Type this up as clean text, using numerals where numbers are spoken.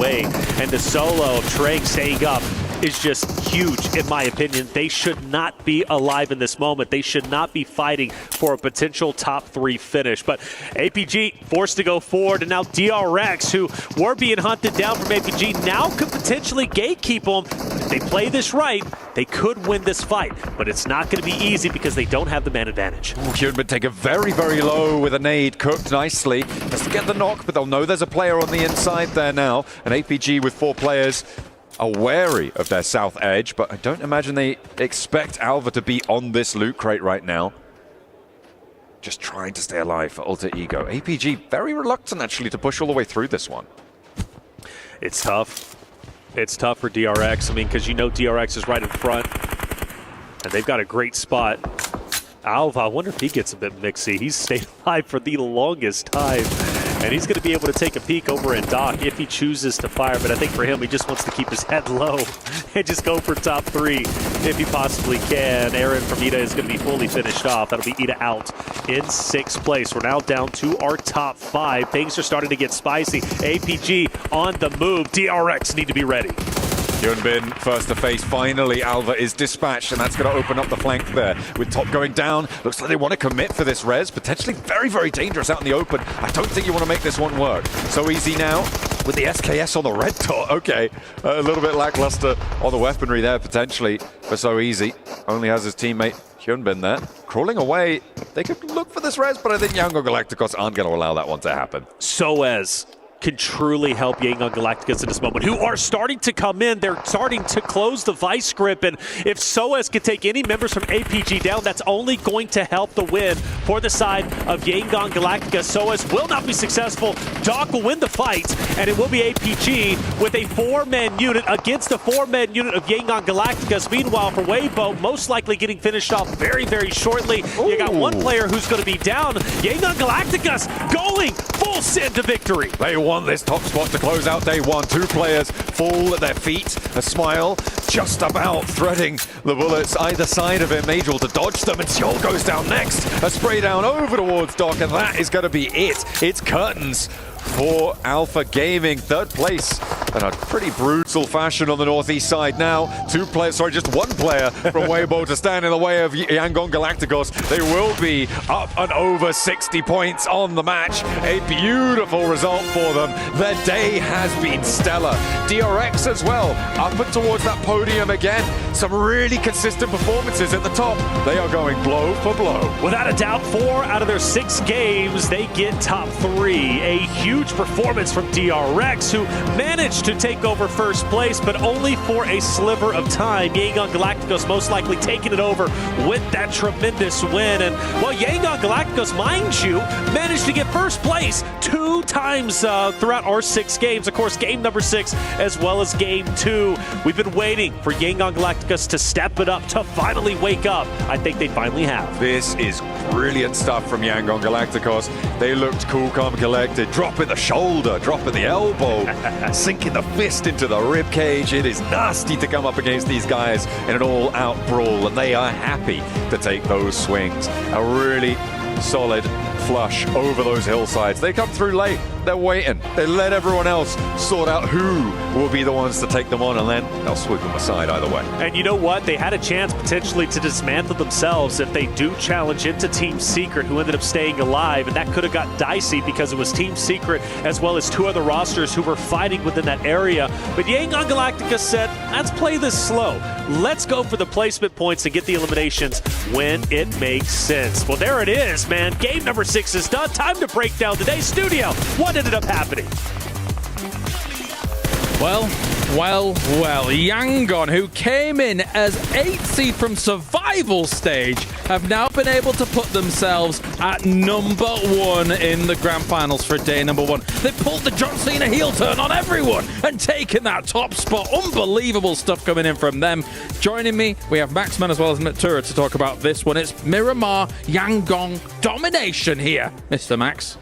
away. And the solo of Treg staying up is just huge, in my opinion. They should not be alive in this moment. They should not be fighting for a potential top 3 finish. But APG forced to go forward, and now DRX, who were being hunted down from APG, now could potentially gatekeep them. If they play this right, they could win this fight, but it's not going to be easy because they don't have the man advantage. Hyunbin take a very, very low with a nade, cooked nicely. Has to get the knock, but they'll know there's a player on the inside there now. An APG with 4 players are wary of their south edge, but I don't imagine they expect Alva to be on this loot crate right now. Just trying to stay alive for Alter Ego. APG very reluctant actually to push all the way through this one. It's tough. It's tough for DRX. I mean, because you know DRX is right in front, and they've got a great spot. Alva, I wonder if he gets a bit mixy. He's stayed alive for the longest time, and he's going to be able to take a peek over in Doc if he chooses to fire. But I think for him, he just wants to keep his head low and just go for top 3 if he possibly can. Aaron from Ida is going to be fully finished off. That'll be Ida out in 6th place. We're now down to our top 5. Things are starting to get spicy. APG on the move. DRX need to be ready. Hyunbin first to face. Finally, Alva is dispatched, and that's going to open up the flank there. With top going down, looks like they want to commit for this res. Potentially very, very dangerous out in the open. I don't think you want to make this one work. So easy now with the SKS on the red dot. Okay, a little bit lackluster on the weaponry there potentially, but so easy. Only has his teammate Hyunbin there. Crawling away. They could look for this res, but I think Yangon Galacticos aren't going to allow that one to happen. Soez can truly help Yangon Galacticos in this moment, who are starting to come in. They're starting to close the vice grip, and if Soez can take any members from APG down, that's only going to help the win for the side of Yangon Galacticos. Soez will not be successful. Doc will win the fight, and it will be APG with a 4-man unit against a 4-man unit of Yangon Galacticos. Meanwhile, for Weibo, most likely getting finished off very, very shortly. Ooh. You got one player who's going to be down. Yangon Galacticos going full send to victory. They want this top spot to close out day 1. 2 players fall at their feet. A smile just about threading the bullets either side of him, able to dodge them, and Seoul goes down next. A spray down over towards Doc, and that is going to be it. It's curtains for Alpha Gaming. 3rd place in a pretty brutal fashion on the northeast side now. 2 players, sorry, just 1 player from Weibo to stand in the way of Yangon Galacticos. They will be up and over 60 points on the match. A beautiful result for them. Their day has been stellar. DRX as well, up and towards that podium again. Some really consistent performances at the top. They are going blow for blow. Without a doubt, 4 out of their 6 games, they get top 3. A huge performance from DRX, who managed to take over 1st place, but only for a sliver of time. Yangon Galacticos most likely taking it over with that tremendous win. And, well, Yangon Galacticos, mind you, managed to get 1st place 2 times throughout our 6 games. Of course, game number 6 as well as game 2. We've been waiting for Yangon Galacticos to step it up, to finally wake up. I think they finally have. This is brilliant stuff from Yangon Galacticos. They looked cool, calm, collected. Dropping the shoulder, dropping the elbow, sinking the fist into the rib cage. It is nasty to come up against these guys in an all-out brawl, and they are happy to take those swings. A really solid flush over those hillsides. They come through late. They're waiting. They let everyone else sort out who will be the ones to take them on, and then they'll sweep them aside either way. And you know what? They had a chance potentially to dismantle themselves if they do challenge into Team Secret, who ended up staying alive, and that could have got dicey because it was Team Secret as well as 2 other rosters who were fighting within that area. But Yangon Galacticos said, let's play this slow. Let's go for the placement points and get the eliminations when it makes sense. Well, there it is, man. Game number 6 is done. Time to break down today's studio. What ended up happening? Well, Yangon, who came in as 8th seed from survival stage, have now been able to put themselves at number 1 in the grand finals for day number 1. They pulled the John Cena heel turn on everyone and taken that top spot. Unbelievable stuff coming in from them. Joining me, we have Maxman as well as Matura to talk about this one. It's Miramar Yangon domination here, Mr. Max.